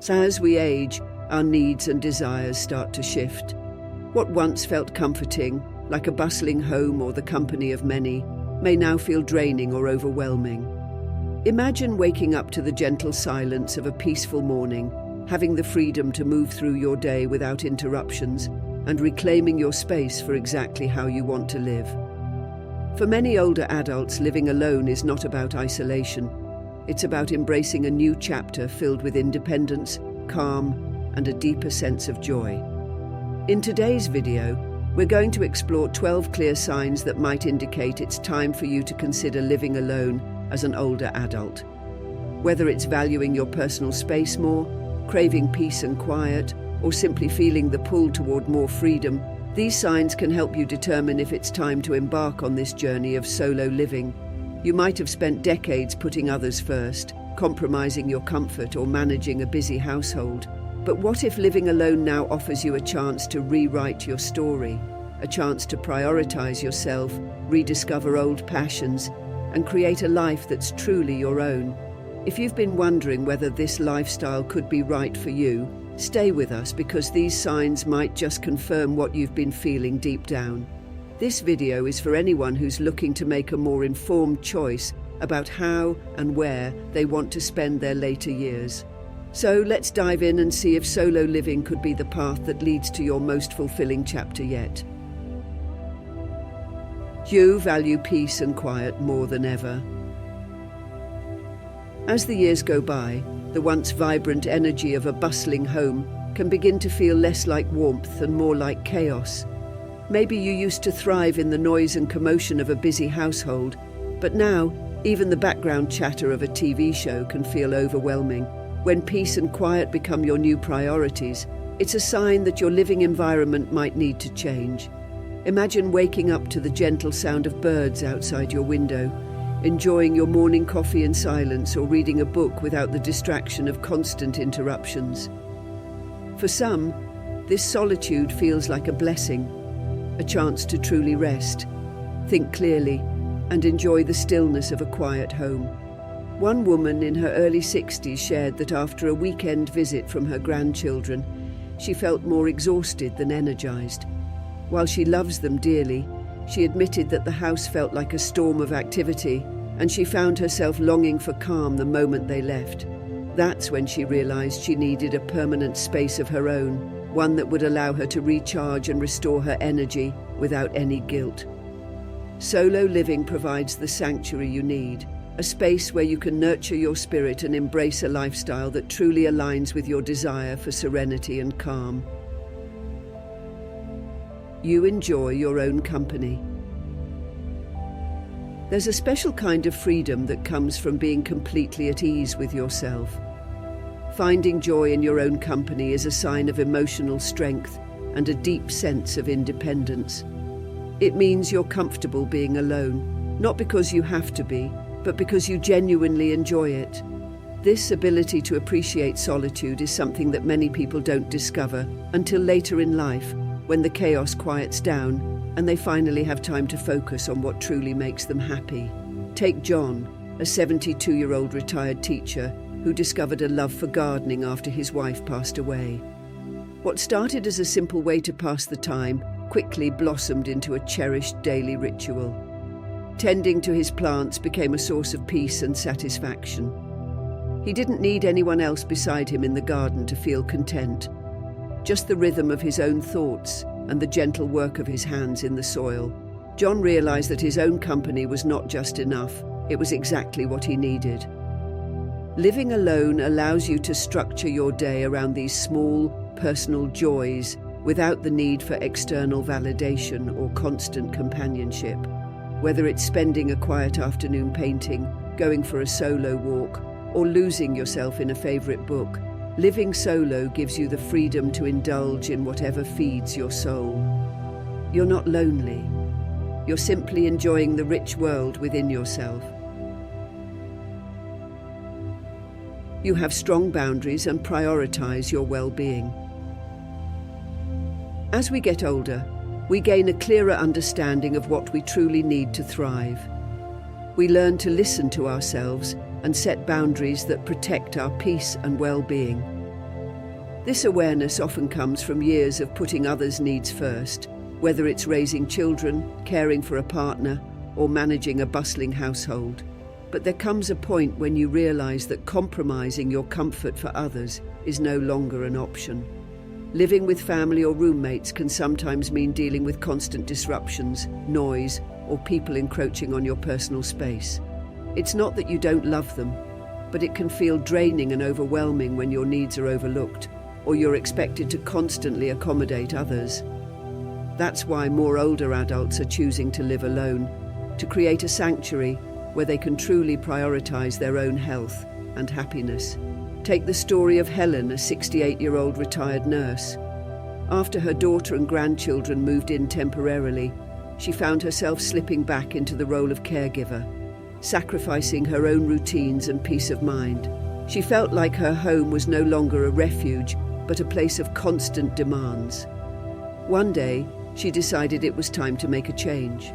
So as we age, our needs and desires start to shift. What once felt comforting, like a bustling home or the company of many, may now feel draining or overwhelming. Imagine waking up to the gentle silence of a peaceful morning, having the freedom to move through your day without interruptions, and reclaiming your space for exactly how you want to live. For many older adults, living alone is not about isolation. It's about embracing a new chapter filled with independence, calm, and a deeper sense of joy. In today's video, we're going to explore 12 clear signs that might indicate it's time for you to consider living alone as an older adult. Whether it's valuing your personal space more, craving peace and quiet, or simply feeling the pull toward more freedom, these signs can help you determine if it's time to embark on this journey of solo living. You might have spent decades putting others first, compromising your comfort or managing a busy household. But what if living alone now offers you a chance to rewrite your story, a chance to prioritize yourself, rediscover old passions, and create a life that's truly your own? If you've been wondering whether this lifestyle could be right for you, stay with us because these signs might just confirm what you've been feeling deep down. This video is for anyone who's looking to make a more informed choice about how and where they want to spend their later years. So let's dive in and see if solo living could be the path that leads to your most fulfilling chapter yet. You value peace and quiet more than ever. As the years go by, the once vibrant energy of a bustling home can begin to feel less like warmth and more like chaos. Maybe you used to thrive in the noise and commotion of a busy household, but now, even the background chatter of a TV show can feel overwhelming. When peace and quiet become your new priorities, it's a sign that your living environment might need to change. Imagine waking up to the gentle sound of birds outside your window, enjoying your morning coffee in silence or reading a book without the distraction of constant interruptions. For some, this solitude feels like a blessing, a chance to truly rest, think clearly, and enjoy the stillness of a quiet home. One woman in her early 60s shared that after a weekend visit from her grandchildren, she felt more exhausted than energized. While she loves them dearly, she admitted that the house felt like a storm of activity, and she found herself longing for calm the moment they left. That's when she realized she needed a permanent space of her own, one that would allow her to recharge and restore her energy without any guilt. Solo living provides the sanctuary you need, a space where you can nurture your spirit and embrace a lifestyle that truly aligns with your desire for serenity and calm. You enjoy your own company. There's a special kind of freedom that comes from being completely at ease with yourself. Finding joy in your own company is a sign of emotional strength and a deep sense of independence. It means you're comfortable being alone, not because you have to be, but because you genuinely enjoy it. This ability to appreciate solitude is something that many people don't discover until later in life, when the chaos quiets down and they finally have time to focus on what truly makes them happy. Take John, a 72-year-old retired teacher who discovered a love for gardening after his wife passed away. What started as a simple way to pass the time quickly blossomed into a cherished daily ritual. Tending to his plants became a source of peace and satisfaction. He didn't need anyone else beside him in the garden to feel content. Just the rhythm of his own thoughts and the gentle work of his hands in the soil. John realized that his own company was not just enough, it was exactly what he needed. Living alone allows you to structure your day around these small, personal joys without the need for external validation or constant companionship. Whether it's spending a quiet afternoon painting, going for a solo walk, or losing yourself in a favorite book, living solo gives you the freedom to indulge in whatever feeds your soul. You're not lonely. You're simply enjoying the rich world within yourself. You have strong boundaries and prioritize your well-being. As we get older, we gain a clearer understanding of what we truly need to thrive. We learn to listen to ourselves and set boundaries that protect our peace and well-being. This awareness often comes from years of putting others' needs first, whether it's raising children, caring for a partner, or managing a bustling household. But there comes a point when you realize that compromising your comfort for others is no longer an option. Living with family or roommates can sometimes mean dealing with constant disruptions, noise, or people encroaching on your personal space. It's not that you don't love them, but it can feel draining and overwhelming when your needs are overlooked, or you're expected to constantly accommodate others. That's why more older adults are choosing to live alone, to create a sanctuary where they can truly prioritize their own health and happiness. Take the story of Helen, a 68-year-old retired nurse. After her daughter and grandchildren moved in temporarily, she found herself slipping back into the role of caregiver, sacrificing her own routines and peace of mind. She felt like her home was no longer a refuge, but a place of constant demands. One day, she decided it was time to make a change.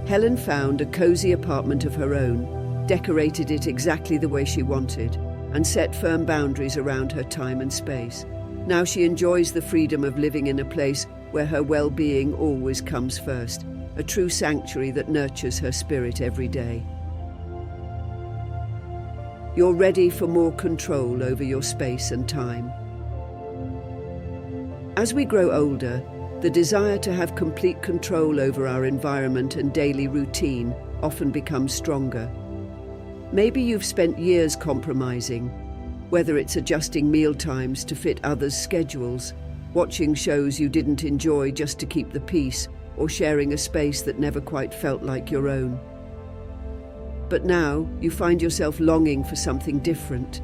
Helen found a cozy apartment of her own, decorated it exactly the way she wanted, and set firm boundaries around her time and space. Now she enjoys the freedom of living in a place where her well-being always comes first, a true sanctuary that nurtures her spirit every day. You're ready for more control over your space and time. As we grow older, the desire to have complete control over our environment and daily routine often becomes stronger. Maybe you've spent years compromising, whether it's adjusting meal times to fit others' schedules, watching shows you didn't enjoy just to keep the peace, or sharing a space that never quite felt like your own. But now you find yourself longing for something different.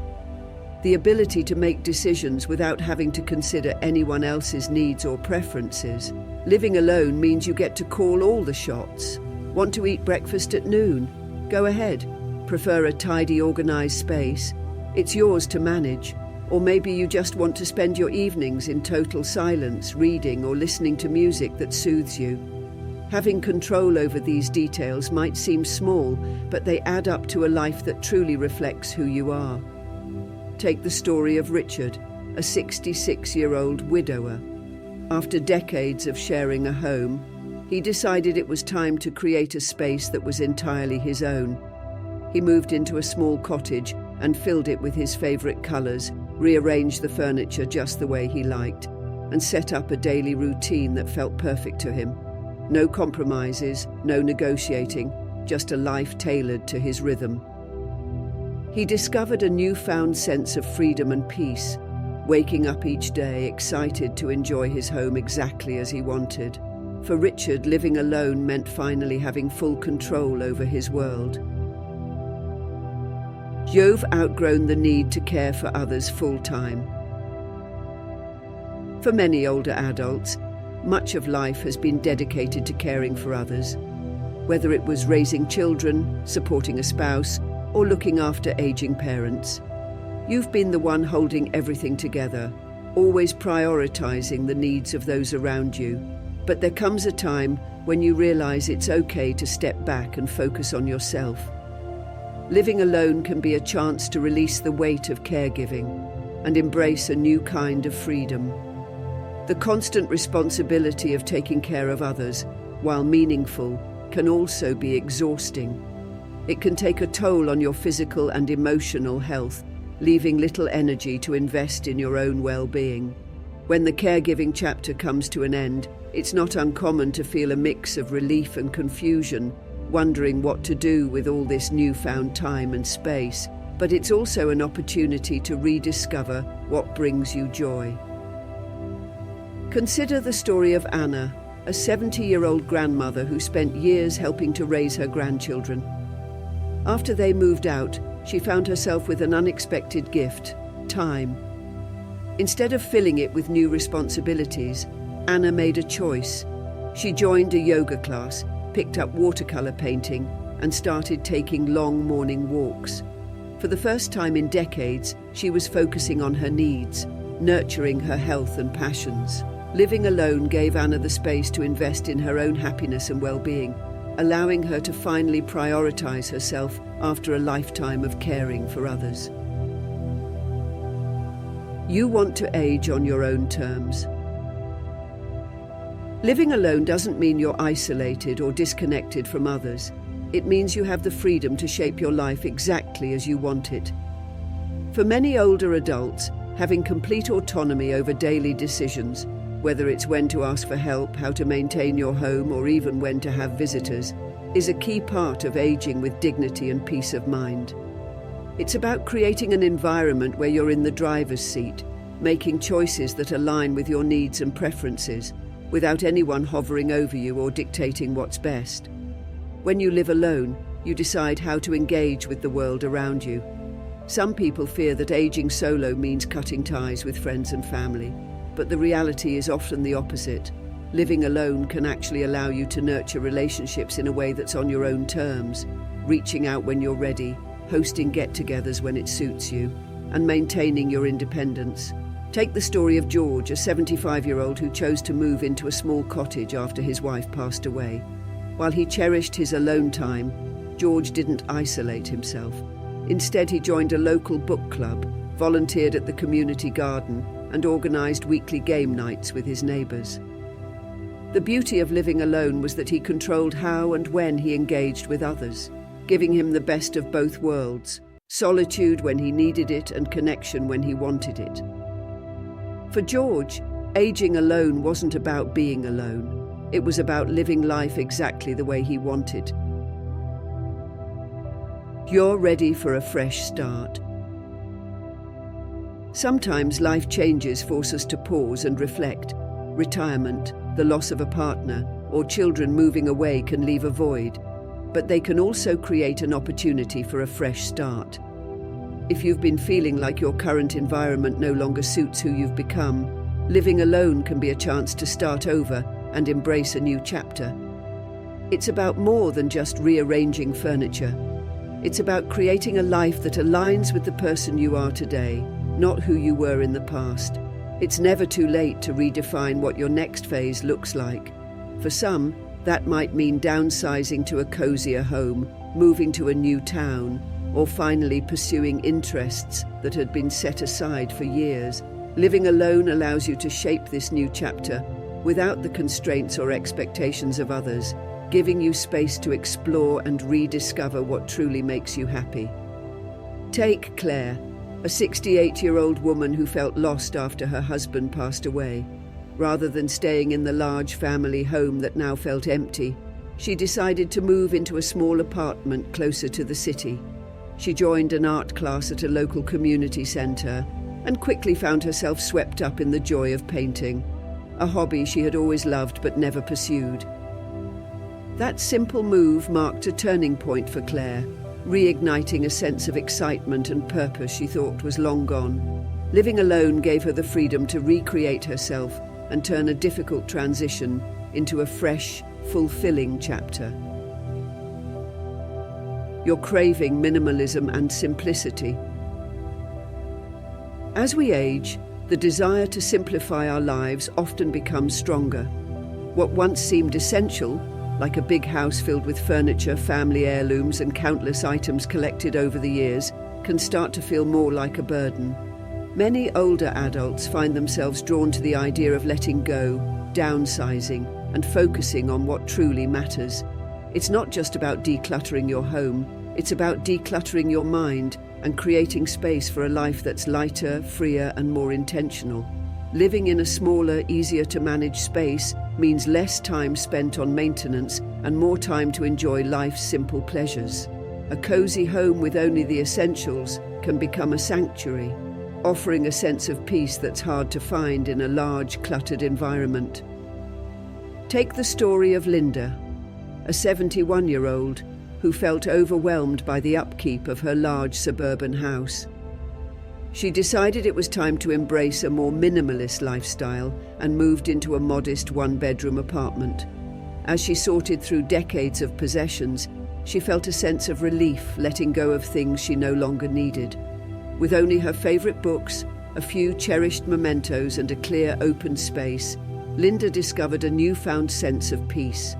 The ability to make decisions without having to consider anyone else's needs or preferences. Living alone means you get to call all the shots. Want to eat breakfast at noon? Go ahead. Prefer a tidy, organized space? It's yours to manage. Or maybe you just want to spend your evenings in total silence, reading or listening to music that soothes you. Having control over these details might seem small, but they add up to a life that truly reflects who you are. Take the story of Richard, a 66-year-old widower. After decades of sharing a home, he decided it was time to create a space that was entirely his own. He moved into a small cottage and filled it with his favorite colors, rearranged the furniture just the way he liked, and set up a daily routine that felt perfect to him. No compromises, no negotiating, just a life tailored to his rhythm. He discovered a newfound sense of freedom and peace, waking up each day excited to enjoy his home exactly as he wanted. For Richard, living alone meant finally having full control over his world. You've outgrown the need to care for others full-time. For many older adults, much of life has been dedicated to caring for others, whether it was raising children, supporting a spouse, or looking after aging parents. You've been the one holding everything together, always prioritizing the needs of those around you. But there comes a time when you realize it's okay to step back and focus on yourself. Living alone can be a chance to release the weight of caregiving and embrace a new kind of freedom. The constant responsibility of taking care of others, while meaningful, can also be exhausting. It can take a toll on your physical and emotional health, leaving little energy to invest in your own well-being. When the caregiving chapter comes to an end, it's not uncommon to feel a mix of relief and confusion, wondering what to do with all this newfound time and space. But it's also an opportunity to rediscover what brings you joy. Consider the story of Anna, a 70-year-old grandmother who spent years helping to raise her grandchildren. After they moved out, she found herself with an unexpected gift: time. Instead of filling it with new responsibilities, Anna made a choice. She joined a yoga class, picked up watercolor painting, and started taking long morning walks. For the first time in decades, she was focusing on her needs, nurturing her health and passions. Living alone gave Anna the space to invest in her own happiness and well-being, allowing her to finally prioritize herself after a lifetime of caring for others. You want to age on your own terms. Living alone doesn't mean you're isolated or disconnected from others. It means you have the freedom to shape your life exactly as you want it. For many older adults, having complete autonomy over daily decisions, whether it's when to ask for help, how to maintain your home, or even when to have visitors, is a key part of aging with dignity and peace of mind. It's about creating an environment where you're in the driver's seat, making choices that align with your needs and preferences, without anyone hovering over you or dictating what's best. When you live alone, you decide how to engage with the world around you. Some people fear that aging solo means cutting ties with friends and family, but the reality is often the opposite. Living alone can actually allow you to nurture relationships in a way that's on your own terms, reaching out when you're ready, hosting get-togethers when it suits you, and maintaining your independence. Take the story of George, a 75-year-old who chose to move into a small cottage after his wife passed away. While he cherished his alone time, George didn't isolate himself. Instead, he joined a local book club, volunteered at the community garden, and organized weekly game nights with his neighbors. The beauty of living alone was that he controlled how and when he engaged with others, giving him the best of both worlds, solitude when he needed it and connection when he wanted it. For George, aging alone wasn't about being alone. It was about living life exactly the way he wanted. You're ready for a fresh start. Sometimes life changes force us to pause and reflect. Retirement, the loss of a partner, or children moving away can leave a void, but they can also create an opportunity for a fresh start. If you've been feeling like your current environment no longer suits who you've become, living alone can be a chance to start over and embrace a new chapter. It's about more than just rearranging furniture. It's about creating a life that aligns with the person you are today, not who you were in the past. It's never too late to redefine what your next phase looks like. For some, that might mean downsizing to a cozier home, moving to a new town, or finally pursuing interests that had been set aside for years. Living alone allows you to shape this new chapter without the constraints or expectations of others, giving you space to explore and rediscover what truly makes you happy. Take Claire, a 68-year-old woman who felt lost after her husband passed away. Rather than staying in the large family home that now felt empty, she decided to move into a small apartment closer to the city. She joined an art class at a local community centre and quickly found herself swept up in the joy of painting, a hobby she had always loved but never pursued. That simple move marked a turning point for Claire, reigniting a sense of excitement and purpose she thought was long gone. Living alone gave her the freedom to recreate herself and turn a difficult transition into a fresh, fulfilling chapter. You're craving minimalism and simplicity. As we age, the desire to simplify our lives often becomes stronger. What once seemed essential, like a big house filled with furniture, family heirlooms, and countless items collected over the years, can start to feel more like a burden. Many older adults find themselves drawn to the idea of letting go, downsizing, and focusing on what truly matters. It's not just about decluttering your home, it's about decluttering your mind and creating space for a life that's lighter, freer, and more intentional. Living in a smaller, easier-to-manage space means less time spent on maintenance and more time to enjoy life's simple pleasures. A cozy home with only the essentials can become a sanctuary, offering a sense of peace that's hard to find in a large, cluttered environment. Take the story of Linda, a 71-year-old who felt overwhelmed by the upkeep of her large suburban house. She decided it was time to embrace a more minimalist lifestyle and moved into a modest one-bedroom apartment. As she sorted through decades of possessions, she felt a sense of relief letting go of things she no longer needed. With only her favorite books, a few cherished mementos, and a clear, open space, Linda discovered a newfound sense of peace.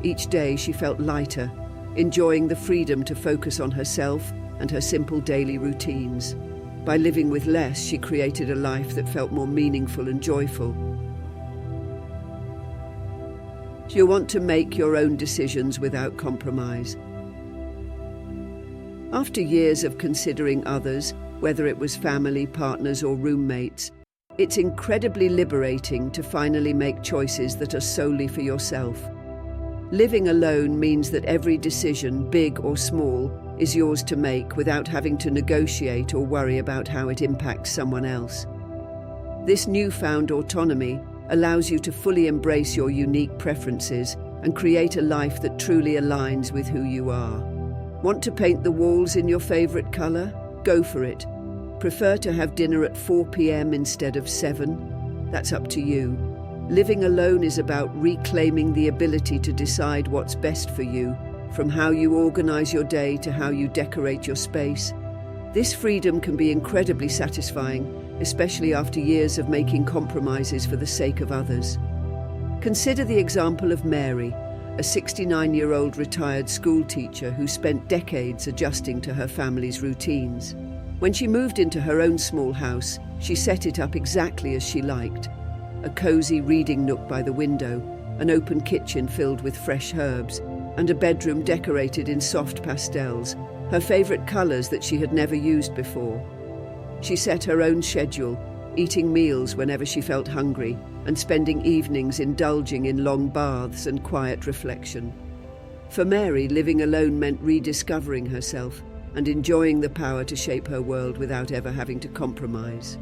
Each day she felt lighter, enjoying the freedom to focus on herself and her simple daily routines. By living with less, she created a life that felt more meaningful and joyful. You want to make your own decisions without compromise. After years of considering others, whether it was family, partners, or roommates, it's incredibly liberating to finally make choices that are solely for yourself. Living alone means that every decision, big or small, is yours to make without having to negotiate or worry about how it impacts someone else. This newfound autonomy allows you to fully embrace your unique preferences and create a life that truly aligns with who you are. Want to paint the walls in your favorite color? Go for it. Prefer to have dinner at 4 p.m. instead of 7? That's up to you. Living alone is about reclaiming the ability to decide what's best for you, from how you organize your day to how you decorate your space. This freedom can be incredibly satisfying, especially after years of making compromises for the sake of others. Consider the example of Mary, a 69-year-old retired school teacher who spent decades adjusting to her family's routines. When she moved into her own small house, she set it up exactly as she liked. A cozy reading nook by the window, an open kitchen filled with fresh herbs, and a bedroom decorated in soft pastels, her favorite colors that she had never used before. She set her own schedule, eating meals whenever she felt hungry, and spending evenings indulging in long baths and quiet reflection. For Mary, living alone meant rediscovering herself and enjoying the power to shape her world without ever having to compromise.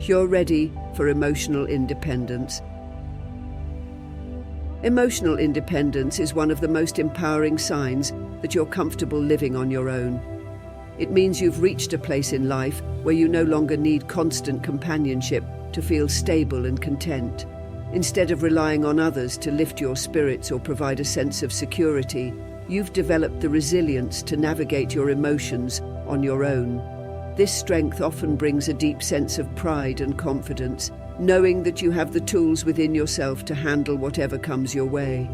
You're ready for emotional independence. Emotional independence is one of the most empowering signs that you're comfortable living on your own. It means you've reached a place in life where you no longer need constant companionship to feel stable and content. Instead of relying on others to lift your spirits or provide a sense of security, you've developed the resilience to navigate your emotions on your own. This strength often brings a deep sense of pride and confidence, knowing that you have the tools within yourself to handle whatever comes your way.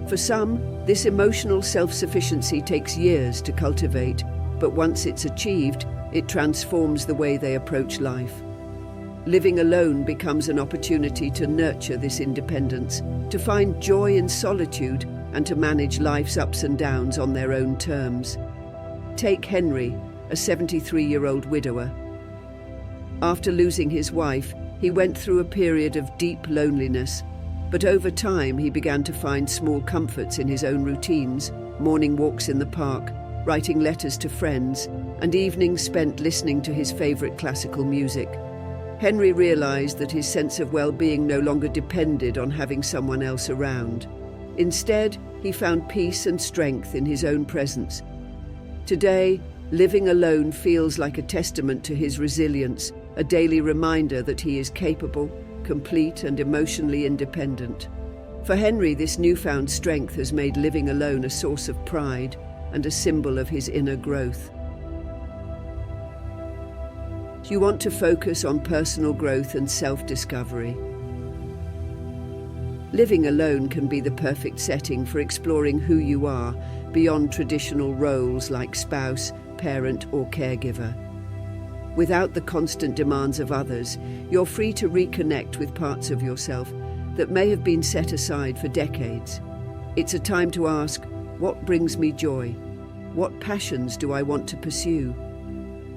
For some, this emotional self-sufficiency takes years to cultivate, but once it's achieved, it transforms the way they approach life. Living alone becomes an opportunity to nurture this independence, to find joy in solitude, and to manage life's ups and downs on their own terms. Take Henry, a 73-year-old widower. After losing his wife, he went through a period of deep loneliness, but over time he began to find small comforts in his own routines, morning walks in the park, writing letters to friends, and evenings spent listening to his favorite classical music. Henry realized that his sense of well-being no longer depended on having someone else around. Instead, he found peace and strength in his own presence. Today, living alone feels like a testament to his resilience, a daily reminder that he is capable, complete, and emotionally independent. For Henry, this newfound strength has made living alone a source of pride and a symbol of his inner growth. You want to focus on personal growth and self-discovery. Living alone can be the perfect setting for exploring who you are beyond traditional roles like spouse, parent, or caregiver. Without the constant demands of others, you're free to reconnect with parts of yourself that may have been set aside for decades. It's a time to ask, what brings me joy? What passions do I want to pursue?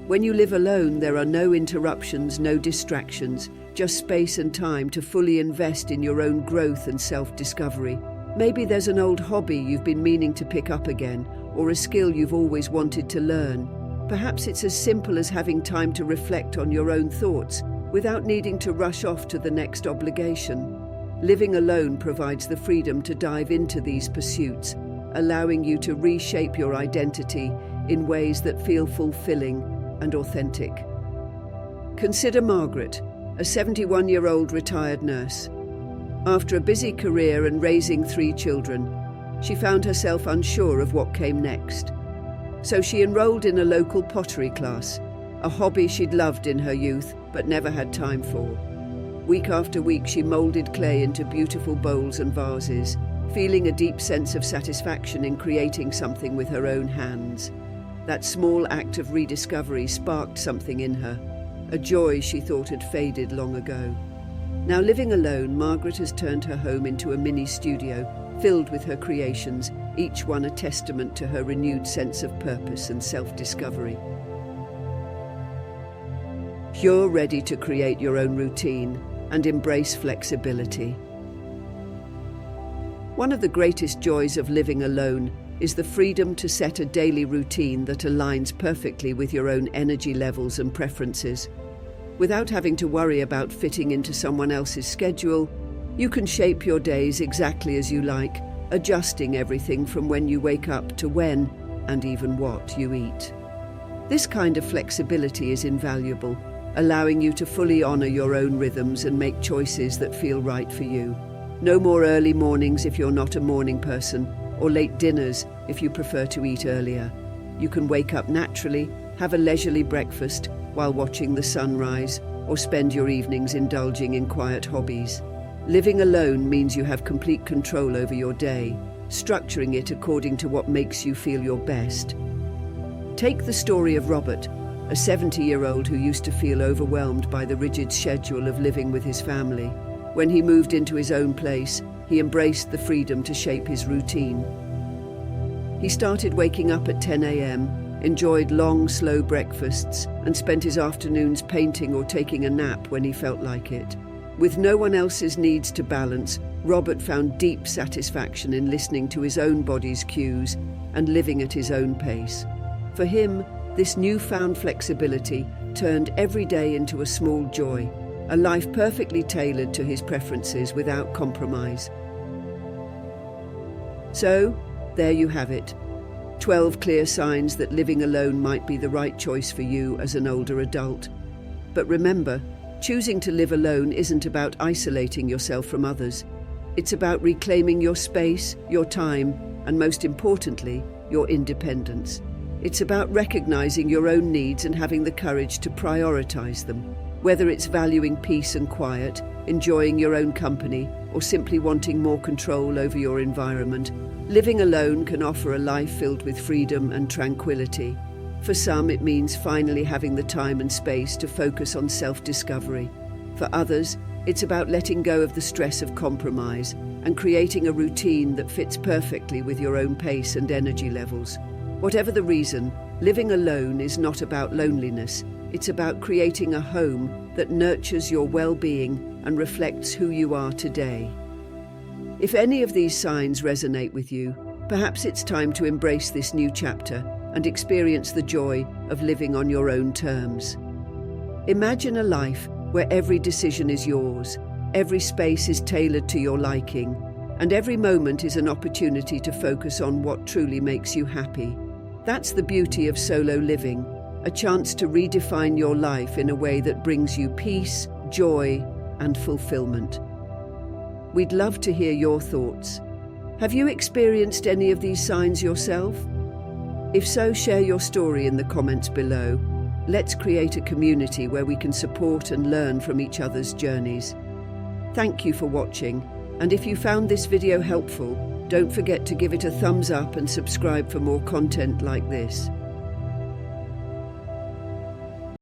When you live alone, there are no interruptions, no distractions, just space and time to fully invest in your own growth and self-discovery. Maybe there's an old hobby you've been meaning to pick up again, or a skill you've always wanted to learn. Perhaps it's as simple as having time to reflect on your own thoughts without needing to rush off to the next obligation. Living alone provides the freedom to dive into these pursuits, allowing you to reshape your identity in ways that feel fulfilling and authentic. Consider Margaret, a 71-year-old retired nurse. After a busy career and raising 3 children, she found herself unsure of what came next. So she enrolled in a local pottery class, a hobby she'd loved in her youth but never had time for. Week after week, she molded clay into beautiful bowls and vases, feeling a deep sense of satisfaction in creating something with her own hands. That small act of rediscovery sparked something in her, a joy she thought had faded long ago. Now living alone, Margaret has turned her home into a mini studio filled with her creations, each one a testament to her renewed sense of purpose and self-discovery. You're ready to create your own routine and embrace flexibility. One of the greatest joys of living alone is the freedom to set a daily routine that aligns perfectly with your own energy levels and preferences. Without having to worry about fitting into someone else's schedule, you can shape your days exactly as you like, adjusting everything from when you wake up to when, and even what, you eat. This kind of flexibility is invaluable, allowing you to fully honor your own rhythms and make choices that feel right for you. No more early mornings if you're not a morning person, or late dinners if you prefer to eat earlier. You can wake up naturally, have a leisurely breakfast while watching the sunrise, or spend your evenings indulging in quiet hobbies. Living alone means you have complete control over your day, structuring it according to what makes you feel your best. Take the story of Robert, a 70-year-old who used to feel overwhelmed by the rigid schedule of living with his family. When he moved into his own place, he embraced the freedom to shape his routine. He started waking up at 10 a.m., enjoyed long, slow breakfasts, and spent his afternoons painting or taking a nap when he felt like it. With no one else's needs to balance, Robert found deep satisfaction in listening to his own body's cues and living at his own pace. For him, this newfound flexibility turned every day into a small joy, a life perfectly tailored to his preferences without compromise. So, there you have it. 12 clear signs that living alone might be the right choice for you as an older adult. But remember, choosing to live alone isn't about isolating yourself from others. It's about reclaiming your space, your time, and most importantly, your independence. It's about recognizing your own needs and having the courage to prioritize them. Whether it's valuing peace and quiet, enjoying your own company, or simply wanting more control over your environment, living alone can offer a life filled with freedom and tranquility. For some, it means finally having the time and space to focus on self-discovery. For others, it's about letting go of the stress of compromise and creating a routine that fits perfectly with your own pace and energy levels. Whatever the reason, living alone is not about loneliness. It's about creating a home that nurtures your well-being and reflects who you are today. If any of these signs resonate with you, perhaps it's time to embrace this new chapter and experience the joy of living on your own terms. Imagine a life where every decision is yours, every space is tailored to your liking, and every moment is an opportunity to focus on what truly makes you happy. That's the beauty of solo living, a chance to redefine your life in a way that brings you peace, joy, and fulfillment. We'd love to hear your thoughts. Have you experienced any of these signs yourself? If so, share your story in the comments below. Let's create a community where we can support and learn from each other's journeys. Thank you for watching, and if you found this video helpful, don't forget to give it a thumbs up and subscribe for more content like this.